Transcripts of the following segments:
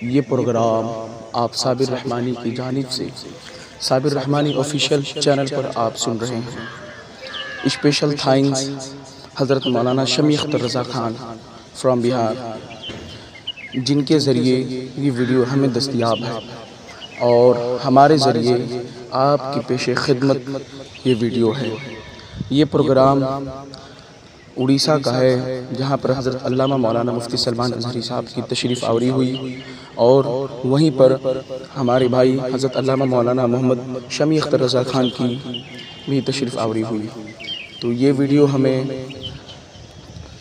ये प्रोग्राम आप साबिर रहमानी की जानिब से साबिर रहमानी ऑफिशियल चैनल पर आप सुन रहे हैं। स्पेशल थैंक्स हज़रत मौलाना शमी अख्तर रज़ा खान फ्रॉम बिहार, जिनके ज़रिए ये वीडियो हमें दस्तयाब है और हमारे ज़रिए आपकी पेशे खिदमत ये वीडियो है। ये प्रोग्राम उड़ीसा का है, जहाँ पर हज़रत अल्लामा मौलाना मुफ्ती सलमान अज़हरी साहब की तशरीफ़ आवरी हुई और वहीं पर हमारे भाई हज़रत अल्लामा मौलाना मोहम्मद शमी अख्तर रज़ा खान की भी तशरीफ़ आवरी हुई। तो ये वीडियो हमें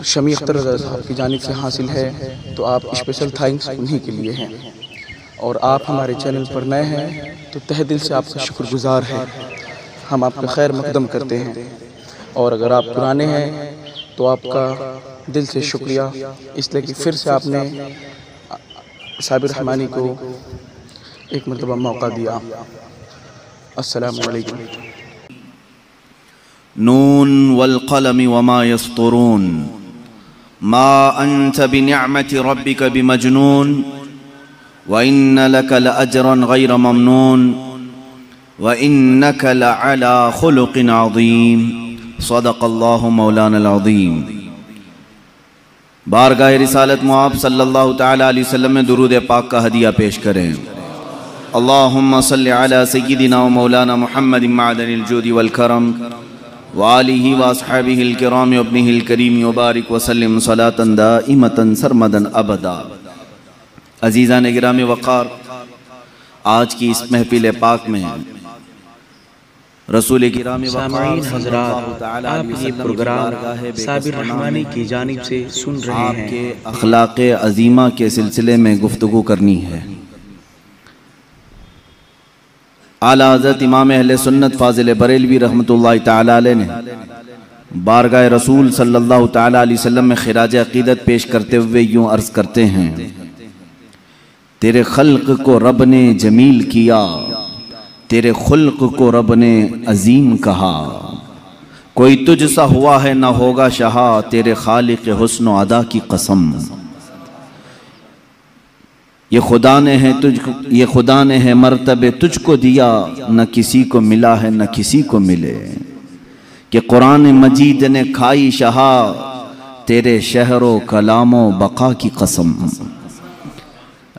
शमी अख्तर रज़ा साहब की जानिब से हासिल है, तो आप स्पेशल थैंक्स उन्हीं के लिए हैं। और आप हमारे चैनल पर नए हैं तो तहे दिल से आपका शुक्रगुज़ार है, हम आपका खैर मकदम करते हैं। और अगर आप पुराने हैं तो आपका दिल से शुक्रिया, इसलिए कि फिर से आपने साबिर रहमानी को एक मरतबा मौका दिया। अस्सलामु अलैकुम। नून वल क़लम वमा यस्तुरून मा अंत बिनिअमति रब्बिक बिमजनून व इन्न लक लअजरन गैर ममनून व इन्नक लअला खुलुक़िन अज़ीम। सदक़ल्लाहु मौलाना अज़ीम। बारगाह रिसालत मुआब सल्लल्लाहु तआला अलैहि वसल्लम में दुरूद पाक का हदिया पेश करें। अल्लाहुम्मा सल्लि अला सय्यिदिना व मौलाना मुहम्मद मअदनिल जूदि वल करम व आलिहि व अस्हाबिहिल किराम व इब्निहिल करीम व बारिक व सल्लिम सलातन दाइमतन सरमदन अबदा। अज़ीज़ान गिराम वक़ार, आज की इस महफिल पाक में रसूल किराम सामीन हज़रात, आप ये प्रोग्राम साबिर रहमानी की जानिब से सुन रहे हैं। आपके अखलाक़े अज़ीमा के सिलसिले में गुफ्तगू करनी है। आला हज़रत इमाम अहले सुन्नत फ़ाज़िल बरेलवी रहमतुल्लाहि तआला अलैह ने बारगाह रसूल सल्लल्लाहु तआला अलैहि वसल्लम में खिराज अक़ीदत पेश करते हुए यूँ अर्ज़ करते हैं, तेरे खल्क़ को रब ने जमील किया, तेरे खुल्क़ को रब ने अजीम कहा, कोई तुझ सा हुआ है ना होगा शहा, तेरे खालिक़ हुस्न व अदा की कसम। ये खुदा ने है मर्तबे तुझको दिया, न किसी को मिला है न किसी को मिले, कि कुरान मजीद ने खाई शहा, तेरे शहरो कलामो बका की कसम।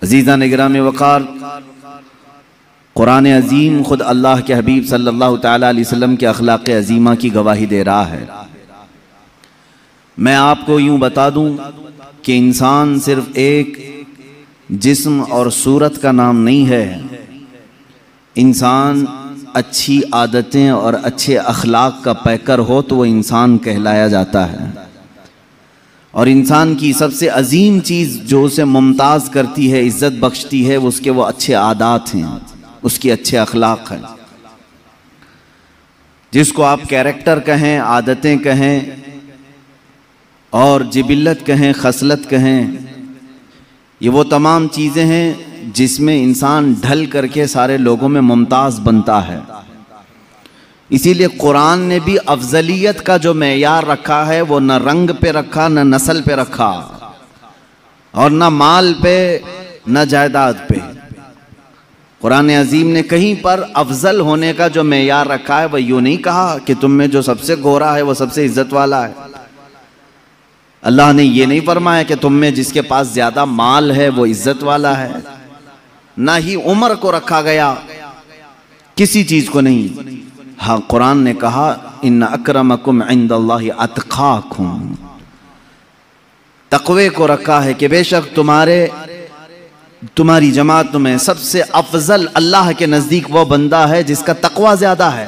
अज़ीज़ान गिराम वक़ार, कुरान अज़ीम ख़ुद अल्लाह के हबीब सल्लल्लाहु तआला अलैहि वसल्लम के अखलाक़ अज़ीमा की गवाही दे रहा है। मैं आपको यूँ बता दूँ कि इंसान सिर्फ़ एक जिस्म और सूरत का नाम नहीं है। इंसान अच्छी आदतें और अच्छे अखलाक़ का पैकर हो तो वो इंसान कहलाया जाता है। और इंसान की सबसे अजीम चीज़ जो उसे मुमताज़ करती है, इज़्ज़त बख्शती है, उसके वो अच्छे आदात हैं, उसकी अच्छे अखलाक हैं। जिसको आप कैरेक्टर कहें, आदतें कहें और जिबिल्लत कहें, खसलत कहें, ये वो तमाम चीज़ें हैं जिसमें इंसान ढल करके सारे लोगों में मुमताज़ बनता है। इसीलिए कुरान ने भी अफजलियत का जो मेयार रखा है वो न रंग पे रखा, न नस्ल पे रखा, और न माल पे, न जायदाद पे। कुरान अजीम ने कहीं पर अफजल होने का जो मेयार रखा है वह यूँ नहीं कहा कि तुम में जो सबसे गोरा है वो सबसे इज्जत वाला है। अल्लाह ने ये नहीं फरमाया कि तुम में जिसके पास ज़्यादा माल है वो इज्जत वाला है। ना ही उम्र को रखा गया, किसी चीज़ को नहीं। हाँ, कुरान ने कहा इन्न अक्रमकुम इंदल्लाहि अत्काकुम, तक़वे को रखा है कि बेशक तुम्हारी जमात में सबसे अफजल अल्लाह के नज़दीक वो बंदा है जिसका तक़वा ज़्यादा है।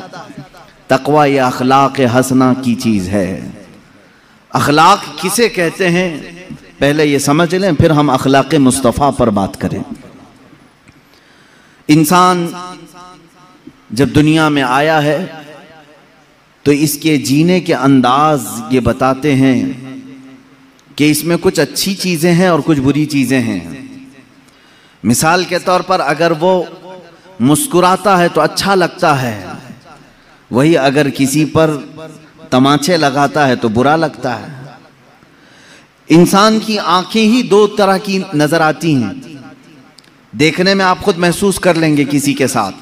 तक़वा ये अखलाक़ हसना की चीज़ है। अखलाक़ किसे कहते हैं पहले ये समझ लें, फिर हम अखलाक़ मुस्तफ़ा पर बात करें। इंसान जब दुनिया में आया है तो इसके जीने के अंदाज ये बताते हैं कि इसमें कुछ अच्छी चीज़ें हैं और कुछ बुरी चीज़ें हैं। मिसाल के तौर पर अगर वो मुस्कुराता है तो अच्छा लगता है, वही अगर किसी पर तमाचे लगाता है तो बुरा लगता है। इंसान की आंखें ही दो तरह की नजर आती हैं, देखने में आप खुद महसूस कर लेंगे किसी के साथ।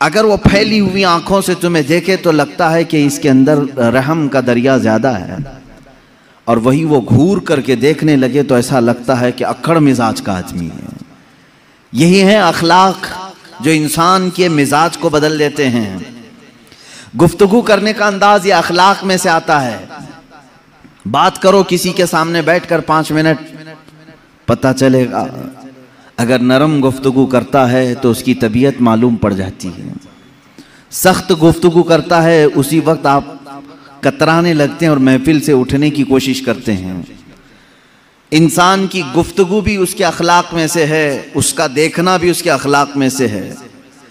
अगर वो फैली हुई आंखों से तुम्हें देखे तो लगता है कि इसके अंदर रहम का दरिया ज्यादा है, और वही वो घूर करके देखने लगे तो ऐसा लगता है कि अक्खड़ मिजाज का आदमी है। यही है अखलाक जो इंसान के मिजाज को बदल देते हैं। गुफ्तगू करने का अंदाज ये अखलाक में से आता है। बात करो किसी के सामने बैठकर 5 मिनट, पता चलेगा अगर नरम गुफ्तगू करता है तो उसकी तबीयत मालूम पड़ जाती है। सख्त गुफ्तगू करता है उसी वक्त आप कतराने लगते हैं और महफिल से उठने की कोशिश करते हैं। इंसान की गुफ्तगू भी उसके अखलाक में से है, उसका देखना भी उसके अखलाक में से है,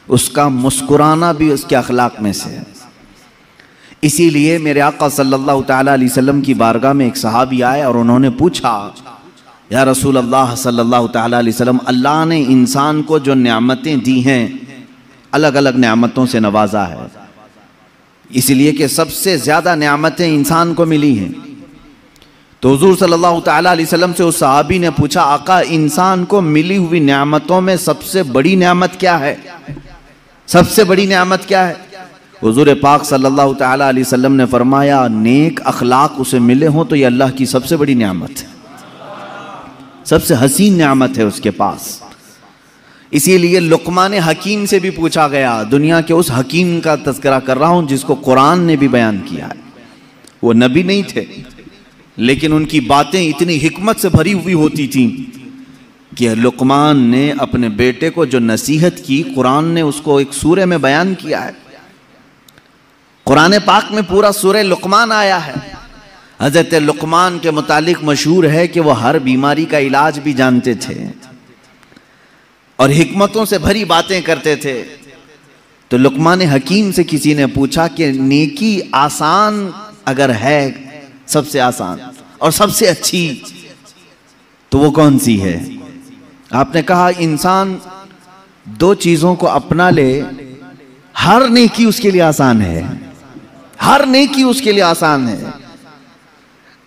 उसका मुस्कुराना भी उसके अखलाक में से है। इसीलिए मेरे आका सल्लल्लाहु तआला अलैहि वसल्लम की बारगाह में एक सहाबी आए और उन्होंने पूछा, या रसूल अल्लाह सल्लल्लाहु तआला अलैहि वसल्लम, अल्लाह ने इंसान को जो नेमतें दी हैं अलग अलग नेमतों से नवाजा है, इसलिए कि सबसे ज़्यादा नेमतें इंसान को मिली हैं। तो हुजूर सल्लल्लाहु तआला अलैहि वसल्लम से उस सहाबी ने पूछा, आका इंसान को मिली हुई नेमतों में सबसे बड़ी नेमत क्या है? सबसे बड़ी नेमत क्या है? हुजूर पाक सल्लल्लाहु तआला अलैहि वसल्लम ने फरमाया, नेक अखलाक उसे मिले हों तो ये अल्लाह की सबसे बड़ी नेमत है, सबसे हसीन नेमत है उसके पास। इसीलिए लुकमान हकीम से भी पूछा गया, दुनिया के उस हकीम का तज़किरा कर रहा हूं जिसको कुरान ने भी बयान किया है। वो नबी नहीं थे, लेकिन उनकी बातें इतनी हिकमत से भरी हुई होती थीं कि लुकमान ने अपने बेटे को जो नसीहत की, कुरान ने उसको एक सूरे में बयान किया है। कुरान पाक में पूरा सूरे लुकमान आया है। हज़रत लुकमान के मुतालिक मशहूर है कि वो हर बीमारी का इलाज भी जानते थे और हिकमतों से भरी बातें करते थे। तो लुकमान हकीम से किसी ने पूछा कि नेकी आसान अगर है, सबसे आसान और सबसे अच्छी, तो वो कौन सी है? आपने कहा, इंसान 2 चीजों को अपना ले, हर नेकी उसके लिए आसान है, हर नेकी उसके लिए आसान है।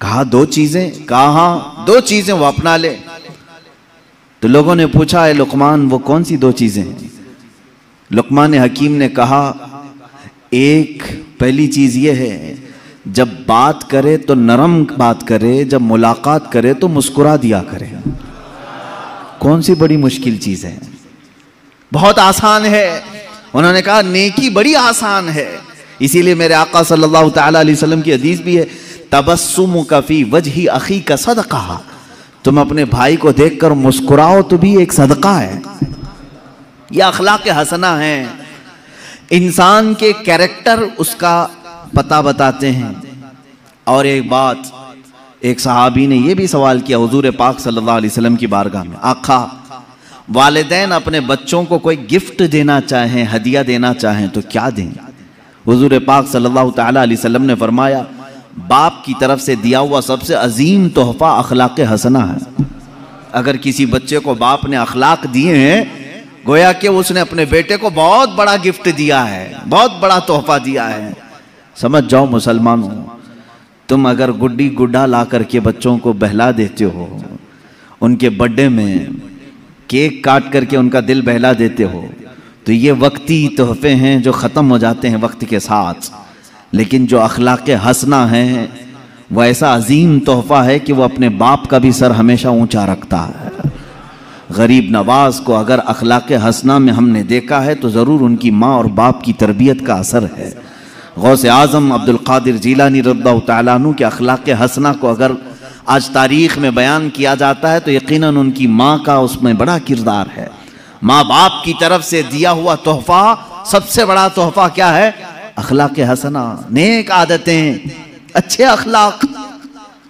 कहा 2 चीजें? कहा 2 चीजें वो अपना ले। तो लोगों ने पूछा, है लुकमान वो कौन सी 2 चीजें हैं? लुकमान हकीम ने कहा, एक पहली चीज ये है, जब बात करे तो नरम बात करे, जब मुलाकात करे तो मुस्कुरा दिया करे। कौन सी बड़ी मुश्किल चीज है? बहुत आसान है। उन्होंने कहा नेकी बड़ी आसान है। इसीलिए मेरे आका सल्लल्लाहु तआला अलैहि वसल्लम की हदीस भी है, तबस्सुमुका फी वजही अखी का सदका, तुम अपने भाई को देखकर मुस्कुराओ तो भी एक सदका है। यह अखलाक हसना है। इंसान के कैरेक्टर उसका पता बताते हैं। और एक बात, एक सहाबी ने यह भी सवाल किया हुजूर पाक सल्लल्लाहु अलैहि वसल्लम की बारगाह में, आका वालिदैन अपने बच्चों को कोई गिफ्ट देना चाहें, हदिया देना चाहें तो क्या दें? हुजूर पाक सल्लल्लाहु तआला अलैहि वसल्लम ने फरमाया, बाप की तरफ से दिया हुआ सबसे अजीम तोहफा अखलाक हसना है। अगर किसी बच्चे को बाप ने अखलाक दिए हैं, गोया कि उसने अपने बेटे को बहुत बड़ा गिफ्ट दिया है, बहुत बड़ा तोहफा दिया है। समझ जाओ मुसलमानों, तुम अगर गुड्डी गुड्डा ला करके बच्चों को बहला देते हो, उनके बर्थडे में केक काट करके उनका दिल बहला देते हो, तो ये वक्ती तोहफे हैं जो ख़त्म हो जाते हैं वक्त के साथ। लेकिन जो अखलाक हसना है वह ऐसा अजीम तोहफा है कि वो अपने बाप का भी सर हमेशा ऊंचा रखता है। गरीब नवाज को अगर अखलाक हसना में हमने देखा है तो ज़रूर उनकी माँ और बाप की तरबियत का असर है। गौसे आज़म अब्दुल कादिर जीलानी रज़ियल्लाहु तआला अन्हु के अखलाक हसना को अगर आज तारीख़ में बयान किया जाता है तो यकीनन उनकी माँ का उसमें बड़ा किरदार है। माँ बाप की तरफ से दिया हुआ तोहफा, सबसे बड़ा तोहफा क्या है? अखलाक हसना, नेक आदतें, अच्छे अखलाक।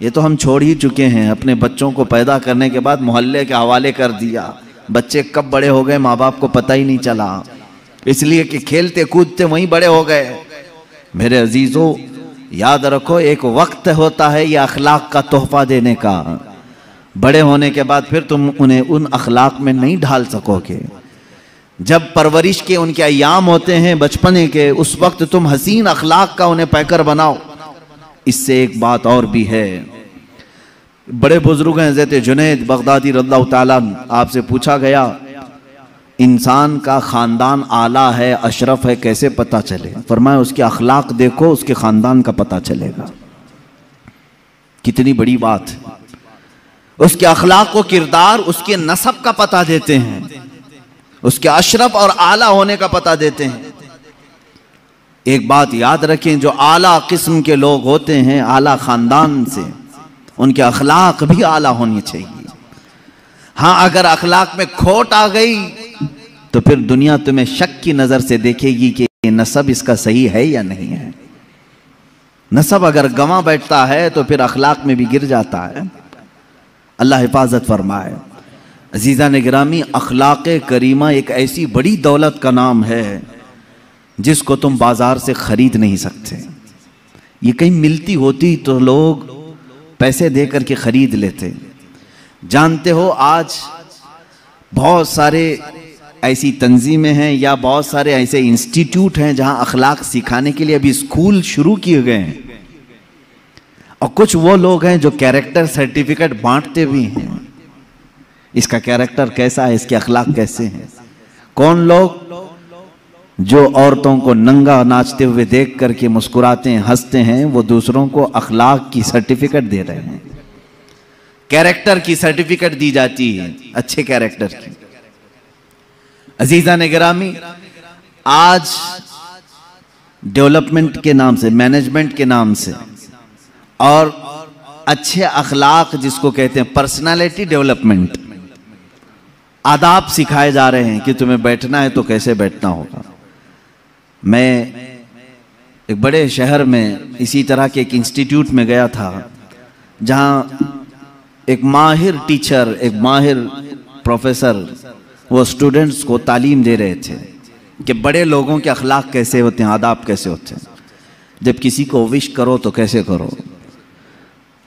ये तो हम छोड़ ही चुके हैं। अपने बच्चों को पैदा करने के बाद मोहल्ले के हवाले कर दिया। बच्चे कब बड़े हो गए माँ बाप को पता ही नहीं चला, इसलिए कि खेलते कूदते वहीं बड़े हो गए। मेरे अजीजों, याद रखो, एक वक्त होता है ये अखलाक का तोहफा देने का। बड़े होने के बाद फिर तुम उन्हें उन अखलाक में नहीं ढाल सकोगे। जब परवरिश के उनके अयाम होते हैं बचपने के, उस वक्त तुम हसीन अखलाक का उन्हें पैकर बनाओ। इससे एक बात और भी है, बड़े बुजुर्ग हैं हज़रत जुनैद बगदादी रज़ियल्लाहु ताला आपसे पूछा गया इंसान का ख़ानदान आला है, अशरफ है, कैसे पता चले? फरमाया उसके अखलाक देखो, उसके ख़ानदान का पता चलेगा। कितनी बड़ी बात। उसके अखलाक व किरदार उसके नसब का पता देते हैं, उसके अशरफ और आला होने का पता देते हैं। एक बात याद रखें, जो आला किस्म के लोग होते हैं, आला ख़ानदान से, उनके अखलाक भी आला होनी चाहिए। हाँ, अगर अखलाक में खोट आ गई तो फिर दुनिया तुम्हें शक की नज़र से देखेगी कि नसब इसका सही है या नहीं है। नसब अगर गंवा बैठता है तो फिर अखलाक में भी गिर जाता है। अल्लाह हिफाजत फरमाए। अजीज़ा ने गिरामी, अखलाक करीमा एक ऐसी बड़ी दौलत का नाम है जिसको तुम बाजार से खरीद नहीं सकते। ये कहीं मिलती होती तो लोग पैसे दे करके खरीद लेते। जानते हो, आज बहुत सारे ऐसी तंजीमें हैं या बहुत सारे ऐसे इंस्टीट्यूट हैं जहां अखलाक सिखाने के लिए अभी स्कूल शुरू किए गए हैं, और कुछ वो लोग हैं जो कैरेक्टर सर्टिफिकेट बांटते भी हैं। इसका कैरेक्टर कैसा है, इसके अखलाक कैसे हैं। कौन लोग? जो औरतों को नंगा नाचते हुए देख करके मुस्कुराते हैं, हंसते हैं, वो दूसरों को अखलाक की सर्टिफिकेट दे रहे हैं। कैरेक्टर की सर्टिफिकेट दी जाती है, अच्छे कैरेक्टर की। अजीज़ा ने गिरामी, आज डेवलपमेंट के नाम से, मैनेजमेंट के नाम से और अच्छे अखलाक जिसको कहते हैं पर्सनालिटी डेवलपमेंट, आदाब सिखाए जा रहे हैं कि तुम्हें बैठना है तो कैसे बैठना होगा। मैं एक बड़े शहर में इसी तरह के एक इंस्टीट्यूट में गया था जहां एक माहिर टीचर, एक माहिर प्रोफेसर वो स्टूडेंट्स को तालीम दे रहे थे कि बड़े लोगों के अखलाक कैसे होते हैं, आदाब कैसे होते हैं। जब किसी को विश करो तो कैसे करो,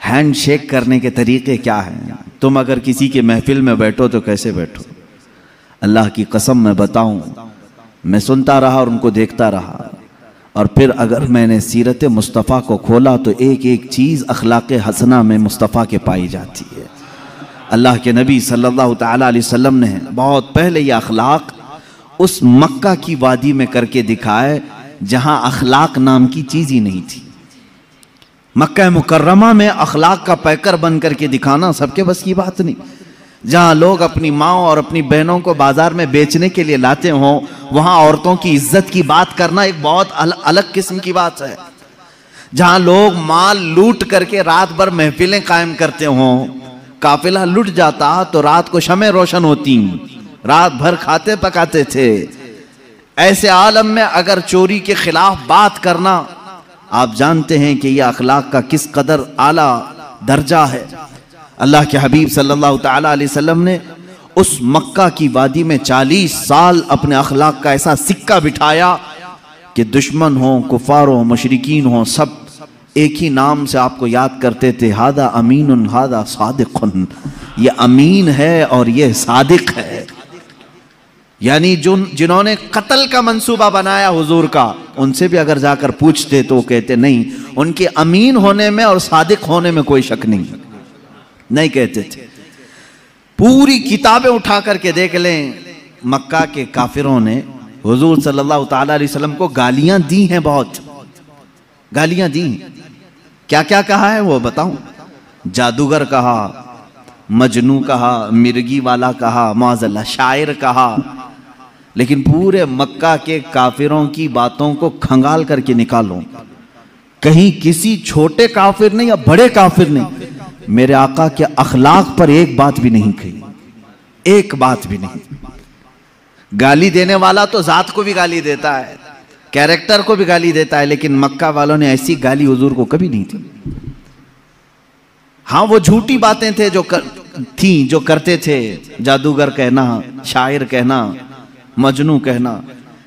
हैंड शेक करने के तरीके क्या हैं, तुम अगर किसी के महफिल में बैठो तो कैसे बैठो। अल्लाह की कसम मैं बताऊं, मैं सुनता रहा और उनको देखता रहा, और फिर अगर मैंने सीरत मुस्तफ़ा को खोला तो एक एक चीज़ अखलाक हसना में मुस्तफ़ा के पाई जाती है। अल्लाह के नबी सल्लल्लाहु ताला अलैहि वसल्लम ने बहुत पहले ये अखलाक उस मक्का की वादी में करके दिखाए जहां अखलाक नाम की चीज़ ही नहीं थी। मक्का मुकर्रमा में अखलाक का पैकर बन करके दिखाना सबके बस की बात नहीं। जहां लोग अपनी माँ और अपनी बहनों को बाजार में बेचने के लिए लाते हों, वहां औरतों की इज्जत की बात करना एक बहुत अलग किस्म की बात है। जहां लोग माल लूट करके रात भर महफिलें कायम करते हों, काफिला लुट जाता तो रात को शमें रोशन होती, रात भर खाते पकाते थे। ऐसे आलम में अगर चोरी के खिलाफ बात करना, आप जानते हैं कि यह अखलाक का किस कदर आला दर्जा है। अल्लाह के हबीब सल्लल्लाहु ताला अलैहि वसल्लम ने उस मक्का की वादी में 40 साल अपने अखलाक का ऐसा सिक्का बिठाया कि दुश्मन हो, कुफार हो, मुशरिकीन हो, सब एक ही नाम से आपको याद करते थे, हादा अमीनुन हादा सादिकुन, ये अमीन है और ये सादिक है। यानी जिन्होंने कत्ल का मंसूबा बनाया हुजूर का, उनसे भी अगर जाकर पूछते तो कहते नहीं, उनके अमीन होने में और सादिक होने में कोई शक नहीं कहते थे। पूरी किताबें उठा करके देख लें, मक्का के काफिरों ने हुजूर सल्लल्लाहु ताला अलैहि वसल्लम को गालियां दी हैं, बहुत गालियां दी। क्या क्या कहा है वो बताऊं? जादूगर कहा, मजनू कहा, मिर्गी वाला कहा, माज़अल्लाह शायर कहा। लेकिन पूरे मक्का के काफिरों की बातों को खंगाल करके निकालो, कहीं किसी छोटे काफिर ने या बड़े काफिर ने मेरे आका के अखलाक पर एक बात भी नहीं कही, एक बात भी नहीं। गाली देने वाला तो जात को भी गाली देता है, कैरेक्टर को भी गाली देता है, लेकिन मक्का वालों ने ऐसी गाली हुजूर को कभी नहीं दी। हाँ, वो झूठी बातें थे जो करते थे, जादूगर कहना, शायर कहना, मजनू कहना,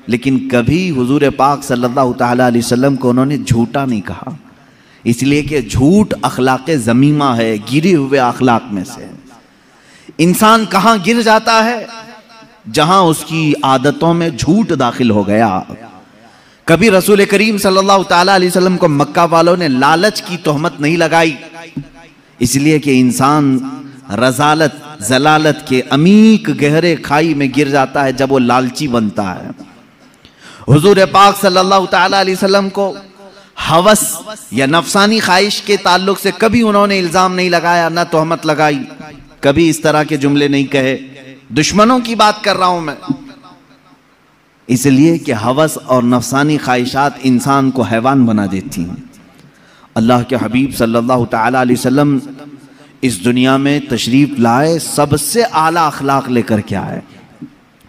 लेकिन कभी हुजूर पाक सल्लल्लाहु ताला अलैहि वसल्लम को उन्होंने झूठा नहीं कहा, इसलिए कि झूठ अखलाक ज़मीमा है, गिरे हुए अखलाक में से। इंसान कहाँ गिर जाता है? जहां उसकी आदतों में झूठ दाखिल हो गया। कभी रसूल करीम सल्लल्लाहु ताला अलैहि वसल्लम को मक्का वालों ने लालच की तोहमत नहीं लगाई, इसलिए कि इंसान रजालत जलालत के अमीक गहरे खाई में गिर जाता है जब वो लालची बनता है। हुजूर पाक सल्लल्लाहु ताला अलैहि वसल्लम को हवस या नफसानी ख्वाहिश के ताल्लुक से कभी उन्होंने इल्जाम नहीं लगाया, ना तोहमत लगाई, कभी इस तरह के जुमले नहीं कहे। दुश्मनों की बात कर रहा हूं मैं, इसलिए कि हवस और नफसानी ख्वाहिशात इंसान को हैवान बना देती हैं। अल्लाह के हबीब सल्लल्लाहु ताला अलैहि वसल्लम इस दुनिया में तशरीफ लाए, सबसे आला अखलाक लेकर के आए।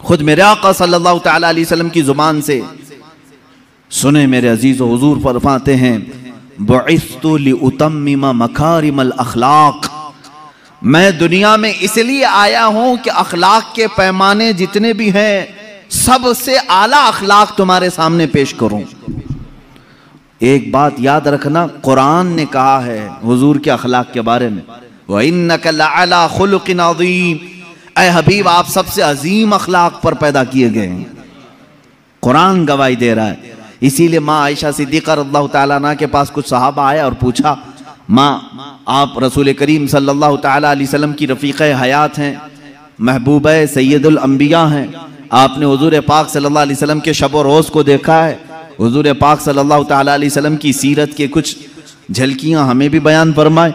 खुद मेरे आका सल्लल्लाहु ताला अलैहि वसल्लम की जुबान से सुने मेरे अजीज, हुजूर फरमाते हैं बुइस्तु लिउतम्मिमा मकारिमल अखलाक, मैं दुनिया में इसलिए आया हूं कि अखलाक के पैमाने जितने भी हैं सबसे आला अखलाक तुम्हारे सामने पेश करूं। एक बात याद रखना, कुरान ने कहा है हुजूर के अखलाक के बारे में, व इन्नका लअला खुलुकिन अज़ीम, ऐ हबीब आप सबसे अजीम अखलाक पर पैदा किए गए हैं। कुरान गवाही दे रहा है। इसीलिए माँ आयशा सिद्दीक़ा रज़ियल्लाहु ताला अन्हा के पास कुछ सहाबा आया और पूछा, माँ आप रसूल करीम सल्लल्लाहु ताला अलैहि वसल्लम की रफ़ीक़े हयात हैं, महबूबा सैयदुल अंबिया हैं, आपने हुजूर पाक सल्लल्लाहु अलैहि वसल्लम के शब व रोज़ को देखा है, हुजूर पाक सल्लल्लाहु ताला अलैहि वसल्लम की सीरत के कुछ झलकियाँ हमें भी बयान फरमाए।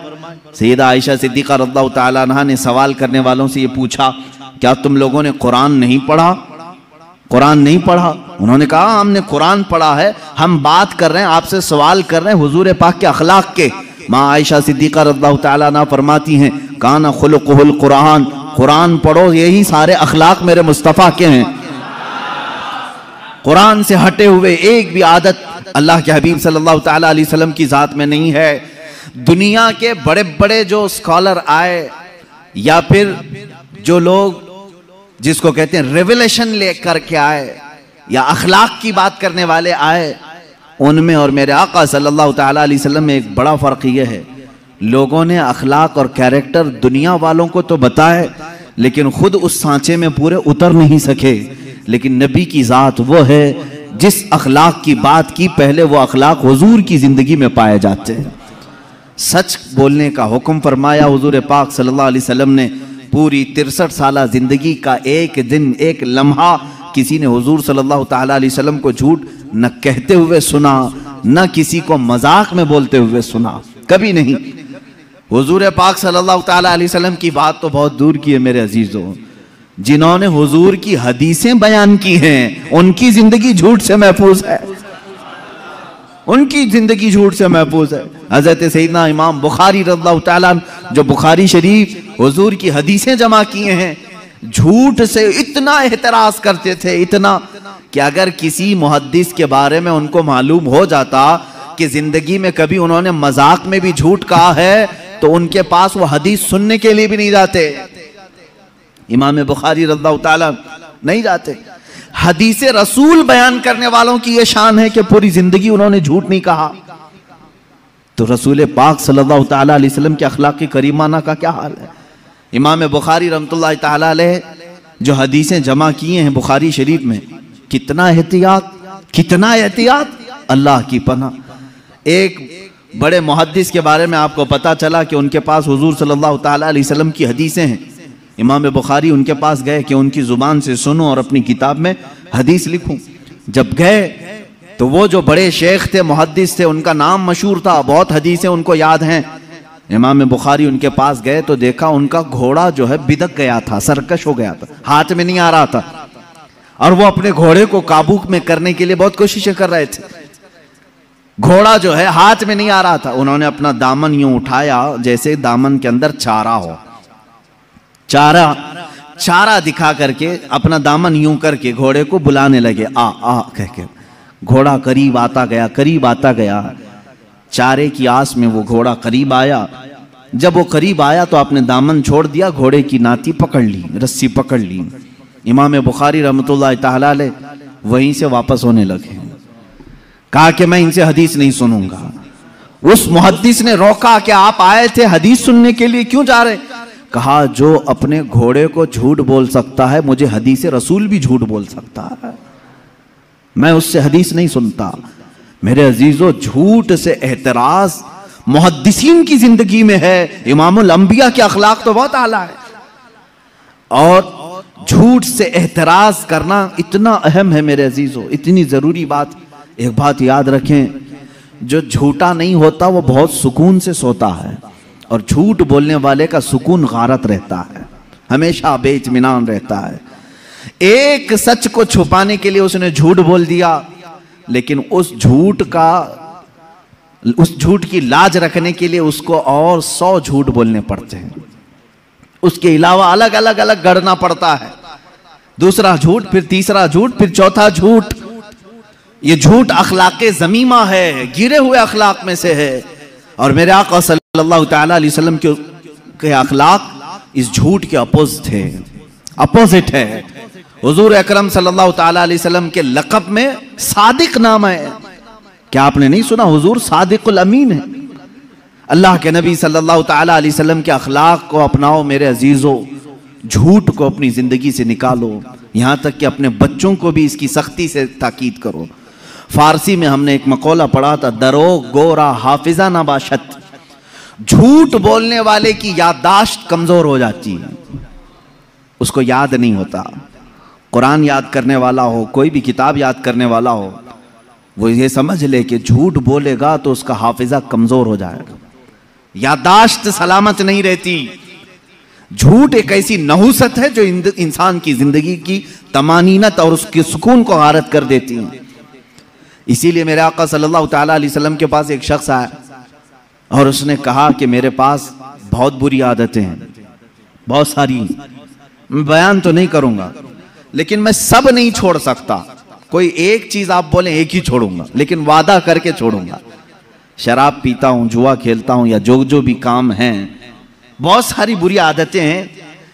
सैयदा आयशा सिद्दीक़ा रज़ियल्लाहु ताला अन्हा ने सवाल करने वालों से ये पूछा, क्या तुम लोगों ने कुरान नहीं पढ़ा? कुरान नहीं पढ़ा? उन्होंने कहा हमने कुरान पढ़ा है, हम बात कर रहे हैं, आपसे सवाल कर रहे हैं हुजूर पाक के अखलाक के। माँ आयशा सिद्दीक़ा रज़ियल्लाहु ताला अन्हा फरमाती हैं, काना खुलुकुहुल कुरान, कुरान पढ़ो, यही सारे अखलाक मेरे मुस्तफ़ा के हैं। कुरान से हटे हुए एक भी आदत अल्लाह के हबीब सल्लल्लाहु ताला अलैहि वसल्लम की ज़ात में नहीं है। दुनिया के बड़े बड़े जो स्कॉलर आए या फिर जो लोग जिसको कहते हैं रेवलेशन लेकर के आए या अखलाक की बात करने वाले आए, उनमें और मेरे आका सल्लल्लाहु ताला अलैहि वसल्लम में एक बड़ा फ़र्क ये है, लोगों ने अखलाक और कैरेक्टर दुनिया वालों को तो बताए लेकिन खुद उस सांचे में पूरे उतर नहीं सके। लेकिन नबी की ज़ात वो है जिस अखलाक की बात की, पहले वो अखलाक हुजूर की ज़िंदगी में पाए जाते हैं। सच बोलने का हुक्म फरमाया हुजूर पाक सल्लल्लाहु अलैहि वसल्लम ने। पूरी 63 साला ज़िंदगी का एक दिन एक लम्हा किसी ने हुजूर सल्लल्लाहु ताला अलैहि वसल्लम को झूठ न कहते हुए सुना, न किसी को मजाक में बोलते हुए सुना, कभी नहीं। हुजूर पाक सल्लल्लाहु ताला अलैहि वसल्लम की बात तो बहुत दूर की है मेरे अजीजों, जिन्होंने हुजूर की हदीसें बयान की हैं उनकी जिंदगी झूठ से महफूज है, उनकी जिंदगी झूठ से महफूज है। हजरत सैयदना इमाम बुखारी रज़ियल्लाहु ताला जो बुखारी शरीफ हुजूर की हदीसें जमा किए हैं, झूठ से इतना एहतराज करते थे, इतना कि अगर किसी मुहद्दिस के बारे में उनको मालूम हो जाता कि जिंदगी में कभी उन्होंने मजाक में भी झूठ कहा है तो उनके पास वो हदीस सुनने के लिए भी नहीं जाते। इमाम बुखारी रज़ियल्लाहु ताला नहीं जाते। हदीस रसूल बयान करने वालों की ये शान है कि पूरी जिंदगी उन्होंने झूठ नहीं कहा। तो रसूल पाक सल्लल्लाहु ताला अलैहि वसल्लम के अखलाक करीमाना का क्या हाल है। इमाम बुखारी रहमतुल्लाहि ताला अलैह जो हदीसें जमा किए हैं बुखारी शरीफ में, कितना एहतियात, कितना एहतियात, अल्लाह की पनाह। एक बड़े मुहद्दिस के बारे में आपको पता चला कि उनके पास हुजूर सल्लल्लाहु ताला अलैहि वसल्लम की हदीसें हैं। इमाम बुखारी उनके पास गए कि उनकी ज़ुबान से सुनो और अपनी किताब में हदीस लिखूं। जब गए तो वो जो बड़े शेख थे, मुहद्दिस थे, उनका नाम मशहूर था, बहुत हदीसें उनको याद हैं। इमाम बुखारी उनके पास गए तो देखा उनका घोड़ा जो है बिदक गया था, सरकश हो गया था, हाथ में नहीं आ रहा था, और वो अपने घोड़े को काबू में करने के लिए बहुत कोशिशें कर रहे थे। घोड़ा जो है हाथ में नहीं आ रहा था। उन्होंने अपना दामन यूं उठाया जैसे दामन के अंदर चारा हो, चारा दिखा करके अपना दामन यूं करके घोड़े को बुलाने लगे, आ आ कह के। घोड़ा करीब आता गया, करीब आता गया। चारे की आस में वो घोड़ा करीब आया। जब वो करीब आया तो आपने दामन छोड़ दिया, घोड़े की नाती पकड़ ली, रस्सी पकड़ ली। इमाम बुखारी रहमतुल्लाहि ताला अलैह वहीं से वापस होने लगे। कहा कि मैं इनसे हदीस नहीं सुनूंगा। उस मुहद्दिस ने रोका कि आप आए थे हदीस सुनने के लिए, क्यों जा रहे? कहा जो अपने घोड़े को झूठ बोल सकता है, मुझे हदीस रसूल भी झूठ बोल सकता है, मैं उससे हदीस नहीं सुनता। मेरे अजीजों, झूठ से एहतराज मुहद्दिसीन की जिंदगी में है, इमामुल अंबिया के अखलाक तो बहुत आला है। और झूठ से एहतराज करना इतना अहम है मेरे अजीजों, इतनी जरूरी बात। एक बात याद रखें, जो झूठा नहीं होता वो बहुत सुकून से सोता है, और झूठ बोलने वाले का सुकून गारत रहता है, हमेशा बेइत्मीनान रहता है। एक सच को छुपाने के लिए उसने झूठ बोल दिया, लेकिन उस झूठ की लाज रखने के लिए उसको और 100 झूठ बोलने पड़ते हैं। उसके अलावा अलग अलग गढ़ना पड़ता है। दूसरा झूठ, फिर तीसरा झूठ, फिर चौथा झूठ। ये झूठ अखलाके ज़मीमा है, गिरे हुए अखलाक में से है। और मेरे आका सल्लल्लाहु तआला अलैहि वसल्लम के अखलाक इस झूठ के अपोजिट है। हुजूर अकरम सल्लल्लाहु तआला अलैहि वसल्लम के लक़ब में सादिक नाम है। क्या आपने नहीं सुना? हुजूर सादिकुल अमीन है। अल्लाह के नबी सल्लल्लाहु तआला अलैहि वसल्लम के अखलाक को अपनाओ मेरे अजीजों, झूठ को अपनी जिंदगी से निकालो। यहां तक कि अपने बच्चों को भी इसकी सख्ती से ताकीद करो। फारसी में हमने एक मकौला पढ़ा था, दरो गोरा हाफिजा ना बाशत। झूठ बोलने वाले की याददाश्त कमजोर हो जाती है, उसको याद नहीं होता। कुरान याद करने वाला हो, कोई भी किताब याद करने वाला हो, वो ये समझ ले कि झूठ बोलेगा तो उसका हाफिजा कमजोर हो जाएगा, याददाश्त सलामत नहीं रहती। झूठ एक ऐसी नहुसत है जो इंसान की जिंदगी की तमानीनत और उसके सुकून को गारत कर देती है। इसीलिए मेरे आका सल्लल्लाहु तआला अलैहि वसल्लम के पास एक शख्स आया और उसने कहा कि मेरे पास बहुत बुरी आदतें हैं, बहुत सारी, मैं बयान तो नहीं करूंगा, लेकिन मैं सब नहीं छोड़ सकता। कोई एक चीज आप बोले एक ही छोड़ूंगा, लेकिन वादा करके छोड़ूंगा। शराब पीता हूं, जुआ खेलता हूं, या जो भी काम हैं, बहुत सारी बुरी आदतें हैं,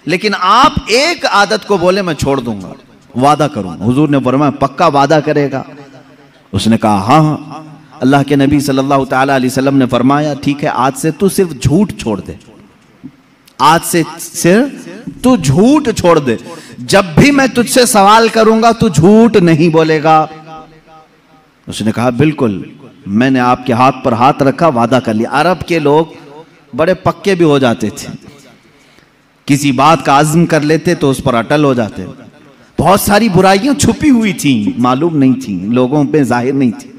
लेकिन आप एक आदत को बोले मैं छोड़ दूंगा, वादा करूंगा। हुजूर ने फरमाया पक्का वादा करेगा? उसने कहा हाँ। अल्लाह के नबी सल्लल्लाहु तआला अलैहि वसल्लम ने फरमाया ठीक है, आज से तू सिर्फ झूठ छोड़ दे, आज से सिर्फ तू झूठ छोड़ दे। जब भी मैं तुझसे सवाल करूंगा तू झूठ नहीं बोलेगा। उसने कहा बिल्कुल। मैंने आपके हाथ पर हाथ रखा, वादा कर लिया। अरब के लोग बड़े पक्के भी हो जाते थे, किसी बात का आज़म कर लेते तो उस पर अटल हो जाते। बहुत सारी बुराइयां छुपी हुई थी, मालूम नहीं थी, लोगों पे जाहिर नहीं थी।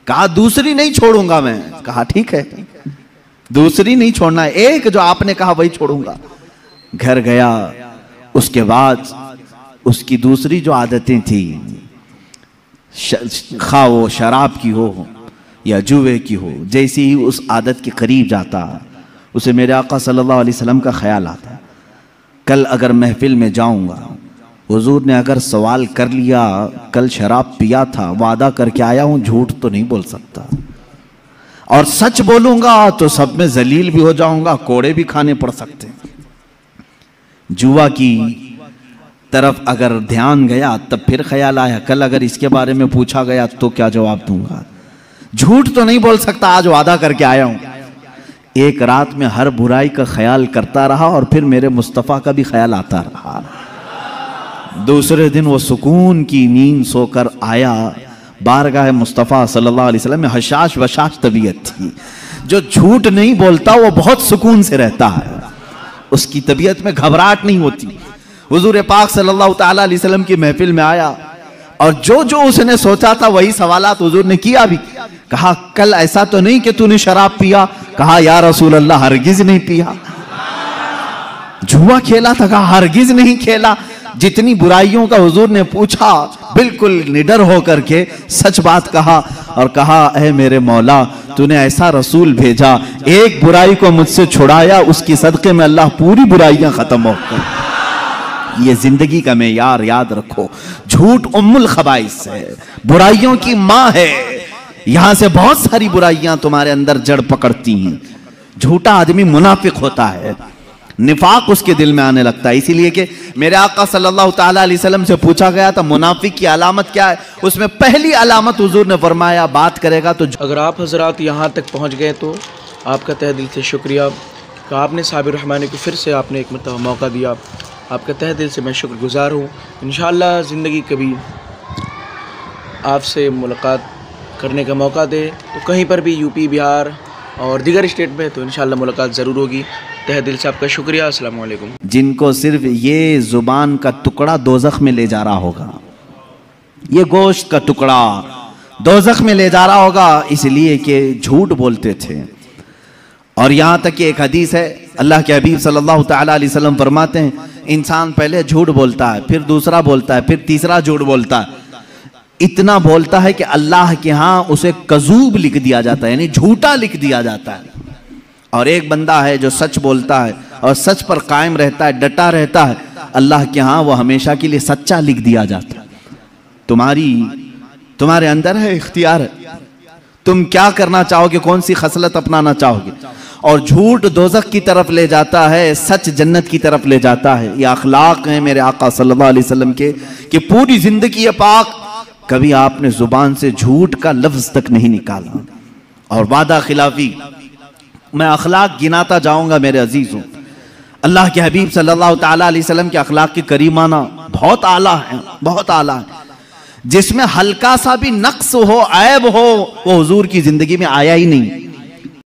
कहा दूसरी नहीं छोड़ूंगा मैं। कहा ठीक है, दूसरी नहीं छोड़ना है, एक जो आपने कहा वही छोड़ूंगा। घर गया, उसके बाद उसकी दूसरी जो आदतें थी, खा वो शराब की हो या जुए की हो, जैसे ही उस आदत के करीब जाता उसे मेरे आका सल्लल्लाहु अलैहि वसल्लम का ख्याल आता, कल अगर महफिल में जाऊंगा, हुजूर ने अगर सवाल कर लिया कल शराब पिया था, वादा करके आया हूं, झूठ तो नहीं बोल सकता, और सच बोलूंगा तो सब में जलील भी हो जाऊंगा, कोड़े भी खाने पड़ सकते। जुआ की तरफ अगर ध्यान गया तब फिर ख्याल आया कल अगर इसके बारे में पूछा गया तो क्या जवाब दूंगा। झूठ तो नहीं बोल सकता, आज वादा करके आया हूं। एक रात में हर बुराई का ख्याल करता रहा और फिर मेरे मुस्तफ़ा का भी ख्याल आता रहा। दूसरे दिन वो सुकून की नींद सोकर आया, बारगाह मुस्तफ़ा सल्लल्लाहु अलैहि वसल्लम में हशाश वशाश तबीयत थी। जो झूठ नहीं बोलता वो बहुत सुकून से रहता है, उसकी तबीयत में घबराहट नहीं होती। हुजूर पाक सल्लल्लाहु तआला अलैहि वसल्लम की महफिल में आया और जो जो उसने सोचा था वही सवालात हुजूर ने किया भी। कहा कल ऐसा तो नहीं कि तूने शराब पिया? कहा या रसूल अल्लाह हरगिज नहीं पिया। जुआ खेला था? कहा हरगिज नहीं खेला। जितनी बुराइयों का हुजूर ने पूछा बिल्कुल निडर होकर के सच बात कहा और कहा ऐ मेरे मौला, तूने ऐसा रसूल भेजा, एक बुराई को मुझसे छुड़ाया, उसकी सदके में अल्लाह पूरी बुराइयां खत्म हो गई। ये जिंदगी का मेयार याद रखो। झूठ उम्मुल खबाइस है, बुराइयों की माँ है। यहां से बहुत सारी बुराइयां तुम्हारे अंदर जड़ पकड़ती हैं। झूठा आदमी मुनाफिक होता है, निफाक उसके दिल में आने लगता है। इसीलिए कि मेरे आका सल्लल्लाहु तआला अलैहि वसल्लम से पूछा गया था मुनाफिक की अलामत क्या है, उसमें पहली अलामत हुजूर ने फरमाया बात करेगा तो। अगर आप हजरात यहाँ तक पहुँच गए तो आपका तहे दिल से शुक्रिया कि आपने साबिर रहमानी को फिर से आपने एक मरतबा मौका दिया। आपका तहे दिल से मैं शुक्रगुजार हूँ। इंशाअल्लाह ज़िंदगी कभी आपसे मुलाकात करने का मौका दे तो कहीं पर भी यूपी, बिहार, और दीगर स्टेट में, तो इंशाल्लाह मुलाकात ज़रूर होगी। तहे दिल से आपका शुक्रिया। अस्सलाम वालेकुम। जिनको सिर्फ ये ज़ुबान का टुकड़ा दोज़ख में ले जा रहा होगा, ये गोश्त का टुकड़ा दोज़ख में ले जा रहा होगा, इसलिए कि झूठ बोलते थे। और यहाँ तक कि एक हदीस है, अल्लाह के हबीब सल्लल्लाहु तआला अलैहि वसल्लम फरमाते हैं, इंसान पहले झूठ बोलता है, फिर दूसरा बोलता है, फिर तीसरा झूठ बोलता है, इतना बोलता है कि अल्लाह के यहाँ उसे कज़ूब लिख दिया जाता है, यानी झूठा लिख दिया जाता है। और एक बंदा है जो सच बोलता है और सच पर कायम रहता है, डटा रहता है, अल्लाह के यहाँ वो हमेशा के लिए सच्चा लिख दिया जाता है। तुम्हारे अंदर है, इख्तियार है, तुम क्या करना चाहोगे, कौन सी खसलत अपनाना चाहोगे। और झूठ दोज़ख की तरफ ले जाता है, सच जन्नत की तरफ ले जाता है। ये अखलाक हैं मेरे आका सल्लल्लाहु अलैहि वसल्लम के, कि पूरी जिंदगी ये पाक कभी आपने जुबान से झूठ का लफ्ज तक नहीं निकाला। और वादा खिलाफी, मैं अखलाक गिनाता जाऊंगा मेरे अजीजों। अल्लाह के हबीब सल्लल्लाहु तआला अलैहि वसल्लम के अखलाक की करीमाना बहुत आला है, बहुत आला है। जिसमें हल्का सा भी नक्स हो, ऐब हो, वो हुजूर की जिंदगी में आया ही नहीं।